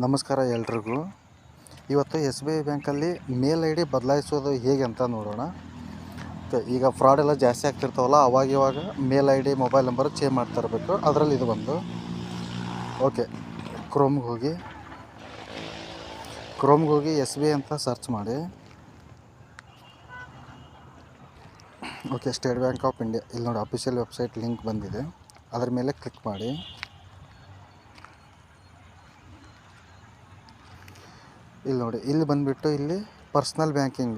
ನಮಸ್ಕಾರ ಎಲ್ರಿಗೂ. ಇವತ್ತು ಎಸ್ ಬಿ ಐ ಬ್ಯಾಂಕಲ್ಲಿ ಮೇಲ್ ಐ ಡಿ ಬದಲಾಯಿಸೋದು ಹೇಗೆ ಅಂತ ನೋಡೋಣ. ಈಗ ಫ್ರಾಡೆಲ್ಲ ಜಾಸ್ತಿ ಆಗ್ತಿರ್ತಾವಲ್ಲ, ಅವಾಗಿವಾಗ mail I D mobile number change ಮಾಡ್ತಾ ಇರಬೇಕು. ಅದರಲ್ಲಿ ಇದು ಬಂದು ಓಕೆ, ಕ್ರೋಮ್ಗೆ ಹೋಗಿ ಎಸ್ ಬಿ ಐ ಅಂತ ಸರ್ಚ್ ಮಾಡಿ. Okay, State Bank of India ಇಲ್ಲಿ ನೋಡಿ, ಅಫಿಷಿಯಲ್ ವೆಬ್ಸೈಟ್ ಲಿಂಕ್ ಬಂದಿದೆ, ಅದರ ಮೇಲೆ ಕ್ಲಿಕ್ ಮಾಡಿ. ಇಲ್ಲಿ ನೋಡಿ, ಇಲ್ಲಿ ಬಂದುಬಿಟ್ಟು ಇಲ್ಲಿ ಪರ್ಸ್ನಲ್ ಬ್ಯಾಂಕಿಂಗ್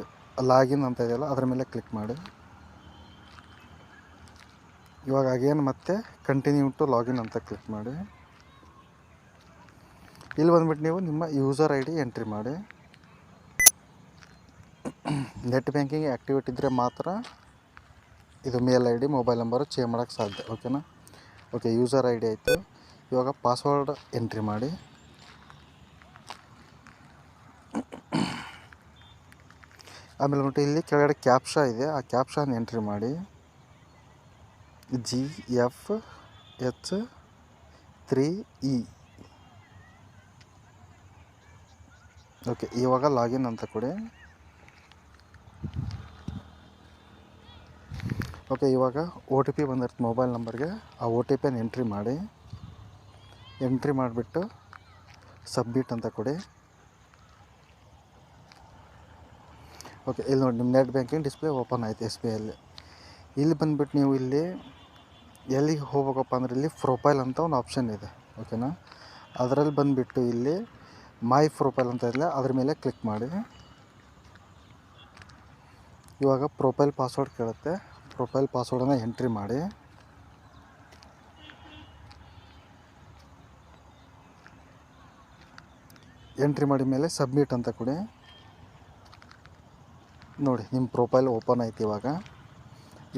ಲಾಗಿನ್ ಅಂತ ಇದೆಯಲ್ಲ, ಅದರ ಮೇಲೆ ಕ್ಲಿಕ್ ಮಾಡಿ. ಇವಾಗ ಅಗೇನ್ ಮತ್ತೆ ಕಂಟಿನ್ಯೂ ಟು ಲಾಗಿನ್ ಅಂತ ಕ್ಲಿಕ್ ಮಾಡಿ. ಇಲ್ಲಿ ಬಂದುಬಿಟ್ಟು ನೀವು ನಿಮ್ಮ ಯೂಸರ್ ಐ ಡಿ ಎಂಟ್ರಿ ಮಾಡಿ. ನೆಟ್ ಬ್ಯಾಂಕಿಂಗ್ ಆ್ಯಕ್ಟಿವೇಟ್ ಇದ್ದರೆ ಮಾತ್ರ ಇದು mail I D mobile number change ಮಾಡೋಕ್ಕೆ ಸಾಧ್ಯ. ಓಕೆನಾ? ಓಕೆ, ಯೂಸರ್ ಐ ಡಿ ಆಯಿತು. ಇವಾಗ ಪಾಸ್ವರ್ಡ್ ಎಂಟ್ರಿ ಮಾಡಿ. ಆಮೇಲೆ ಬಿಟ್ಟು ಇಲ್ಲಿ ಕೆಳಗಡೆ ಕ್ಯಾಪ್ಷಾ ಇದೆ, ಆ ಕ್ಯಾಪ್ಷಾನ ಎಂಟ್ರಿ ಮಾಡಿ. GFH3E. ಓಕೆ, ಇವಾಗ ಲಾಗಿನ್ ಅಂತ ಕೊಡಿ. ಓಕೆ, ಇವಾಗ ಒ ಟಿ ಪಿ ಬಂದಿರುತ್ತೆ ಮೊಬೈಲ್ ನಂಬರ್ಗೆ, ಆ ಒ ಟಿ ಪಿಯನ್ನು ಎಂಟ್ರಿ ಮಾಡಿ. ಎಂಟ್ರಿ ಮಾಡಿಬಿಟ್ಟು ಸಬ್ಮಿಟ್ ಅಂತ ಕೊಡಿ. ಓಕೆ, ಇಲ್ಲಿ ನೋಡಿ, ನಿಮ್ಮ ನೆಟ್ ಬ್ಯಾಂಕಿಂಗ್ ಡಿಸ್ಪ್ಲೇ ಓಪನ್ ಆಯಿತು ಎಸ್ ಬಿ ಐಯಲ್ಲಿ. ಇಲ್ಲಿ ಬಂದುಬಿಟ್ಟು ನೀವು ಇಲ್ಲಿ ಎಲ್ಲಿಗೆ ಹೋಗ್ಬೇಕಪ್ಪ ಅಂದರೆ ಇಲ್ಲಿ ಪ್ರೊಫೈಲ್ ಅಂತ ಒಂದು ಆಪ್ಷನ್ ಇದೆ. ಓಕೆನಾ? ಅದರಲ್ಲಿ ಬಂದುಬಿಟ್ಟು ಇಲ್ಲಿ ಮೈ ಪ್ರೊಫೈಲ್ ಅಂತ ಇದೆ, ಅದ್ರ ಮೇಲೆ ಕ್ಲಿಕ್ ಮಾಡಿ. ಇವಾಗ ಪ್ರೊಫೈಲ್ ಪಾಸ್ವರ್ಡ್ ಕೇಳುತ್ತೆ, ಪ್ರೊಫೈಲ್ ಪಾಸ್ವರ್ಡನ್ನು ಎಂಟ್ರಿ ಮಾಡಿ. ಎಂಟ್ರಿ ಮಾಡಿದ ಮೇಲೆ ಸಬ್ಮಿಟ್ ಅಂತ ಕೊಡಿ. ನೋಡಿ, ನಿಮ್ಮ ಪ್ರೊಫೈಲ್ ಓಪನ್ ಆಯ್ತು. ಇವಾಗ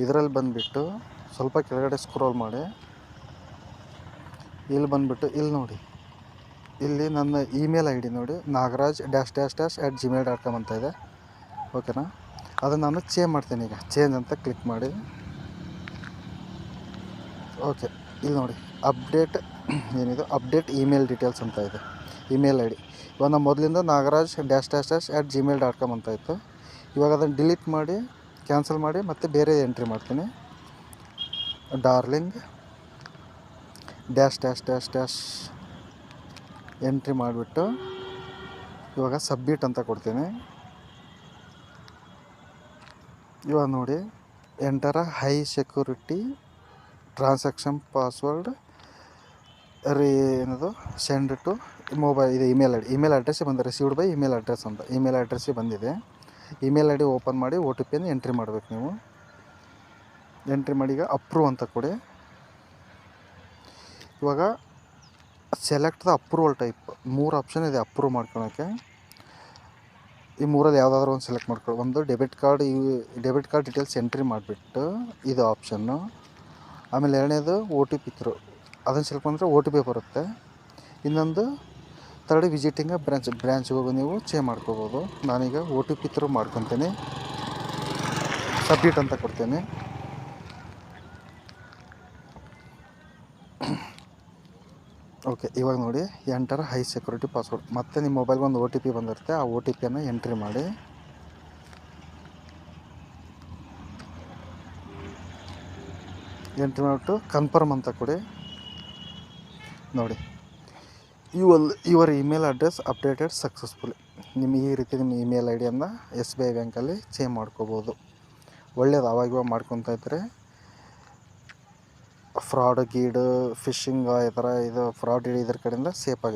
ಇದರಲ್ಲಿ ಬಂದುಬಿಟ್ಟು ಸ್ವಲ್ಪ ಕೆಳಗಡೆ ಸ್ಕ್ರೋಲ್ ಮಾಡಿ. ಇಲ್ಲಿ ಬಂದುಬಿಟ್ಟು ಇಲ್ಲಿ ನೋಡಿ, ಇಲ್ಲಿ ನನ್ನ ಇಮೇಲ್ ಐ ಡಿ ನೋಡಿ, nagaraj-@gmail.com ಅಂತ ಇದೆ. ಓಕೆನಾ? ಅದನ್ನು ನಾನು ಚೇಂಜ್ ಮಾಡ್ತೀನಿ. ಈಗ ಚೇಂಜ್ ಅಂತ ಕ್ಲಿಕ್ ಮಾಡಿ. ಓಕೆ, ಇಲ್ಲಿ ನೋಡಿ, ಅಪ್ಡೇಟ್ ಏನಿದೆ, ಅಪ್ಡೇಟ್ ಇಮೇಲ್ ಡೀಟೇಲ್ಸ್ ಅಂತ ಇದೆ, ಇಮೇಲ್ ಐ ಡಿ. ಇವಾಗ ನಮ್ಮ ಮೊದಲಿಂದ nagaraj-@gmail.com ಅಂತ ಇತ್ತು. ಇವಾಗ ಅದನ್ನು ಡಿಲೀಟ್ ಮಾಡಿ, ಕ್ಯಾನ್ಸಲ್ ಮಾಡಿ, ಮತ್ತು ಬೇರೆ ಎಂಟ್ರಿ ಮಾಡ್ತೀನಿ. ಡಾರ್ಲಿಂಗ್ ಡ್ಯಾಶ್ ಎಂಟ್ರಿ ಮಾಡಿಬಿಟ್ಟು ಇವಾಗ ಸಬ್ಮಿಟ್ ಅಂತ ಕೊಡ್ತೀನಿ. ಇವಾಗ ನೋಡಿ, ಎಂಟರ ಹೈ ಸೆಕ್ಯೂರಿಟಿ ಟ್ರಾನ್ಸಾಕ್ಷನ್ ಪಾಸ್ವರ್ಡ್ ಏನದು ಸೆಂಡ್ ಟು ಮೊಬೈಲ್, ಇದು ಇಮೇಲ್ ಅಡ್ರೆಸ್ಸಿಗೆ ಬಂದಿದೆ. ರಿಸೀವ್ಡ್ ಬೈ ಇಮೇಲ್ ಅಡ್ರೆಸ್ ಅಂತ ಇಮೇಲ್ ಅಡ್ರೆಸ್ಸಿಗೆ ಬಂದಿದೆ. ಇಮೇಲ್ ಐ ಡಿ ಓಪನ್ ಮಾಡಿ ಒ ಟಿ ಪಿಯನ್ನು ಎಂಟ್ರಿ ಮಾಡಬೇಕು. ನೀವು ಎಂಟ್ರಿ ಮಾಡಿ ಈಗ ಅಪ್ರೂವ್ ಅಂತ ಕೊಡಿ. ಇವಾಗ select the approval type, 3 option ಇದೆ ಅಪ್ರೂವ್ ಮಾಡ್ಕೊಳಕ್ಕೆ. ಈ ಮೂರಲ್ಲಿ ಯಾವುದಾದ್ರೂ ಒಂದು ಸೆಲೆಕ್ಟ್ ಮಾಡ್ಕೊಳ್ಳಿ. ಒಂದು ಡೆಬಿಟ್ ಕಾರ್ಡ್ ಡೀಟೇಲ್ಸ್ ಎಂಟ್ರಿ ಮಾಡಿಬಿಟ್ಟು ಇದು ಆಪ್ಷನ್ನು. ಆಮೇಲೆ ಎರಡನೇದು ಒ ಟಿ ಪಿ ಥ್ರೂ, ಅದನ್ನು ಸೆಲೆಕ್ಟ್ ಮಾಡಿದ್ರೆ ಒ ಟಿ ಪಿ ಬರುತ್ತೆ. ಇನ್ನೊಂದು ಥರ್ಡ್ ವಿಸಿಟಿಂಗ್ ಬ್ರ್ಯಾಂಚ್ಗೆ ಹೋಗಿ ನೀವು ಚೇಂಜ್ ಮಾಡ್ಕೋಬೋದು. ನಾನೀಗ ಒ ಟಿ ಪಿ ಥ್ರೂ ಮಾಡ್ಕೊತೀನಿ. ಸಬ್ಮಿಟ್ ಅಂತ ಕೊಡ್ತೀನಿ. ಓಕೆ, ಇವಾಗ ನೋಡಿ, ಎಂಟರ್ ಹೈ ಸೆಕ್ಯೂರಿಟಿ ಪಾಸ್ವರ್ಡ್. ಮತ್ತು ನಿಮ್ಮ ಮೊಬೈಲ್ಗೆ ಒಂದು ಒ ಟಿ ಪಿ ಬಂದಿರುತ್ತೆ, ಆ ಒ ಟಿ ಪಿಯನ್ನು ಎಂಟ್ರಿ ಮಾಡಿ. ಎಂಟ್ರಿ ಮಾಡಿಬಿಟ್ಟು ಕನ್ಫರ್ಮ್ ಅಂತ ಕೊಡಿ. ನೋಡಿ, your email address updated successfully. ಈ ರೀತಿ ನಿಮ್ಮ ಇಮೇಲ್ ಐ ಡಿಯನ್ನು ಎಸ್ ಬಿ ಐ ಬ್ಯಾಂಕಲ್ಲಿ ಚೇಂಜ್ ಮಾಡ್ಕೋಬೋದು. ಒಳ್ಳೆಯದು, ಆವಾಗ ಮಾಡ್ಕೊತಾ ಇದ್ದರೆ ಫ್ರಾಡ್ ಫಿಶಿಂಗ್ ಈ ಥರ ಇದು ಫ್ರಾಡ್ ಇದ್ರ ಕಡೆಯಿಂದ ಸೇಫ್ ಆಗಿರ್ಬೋದು.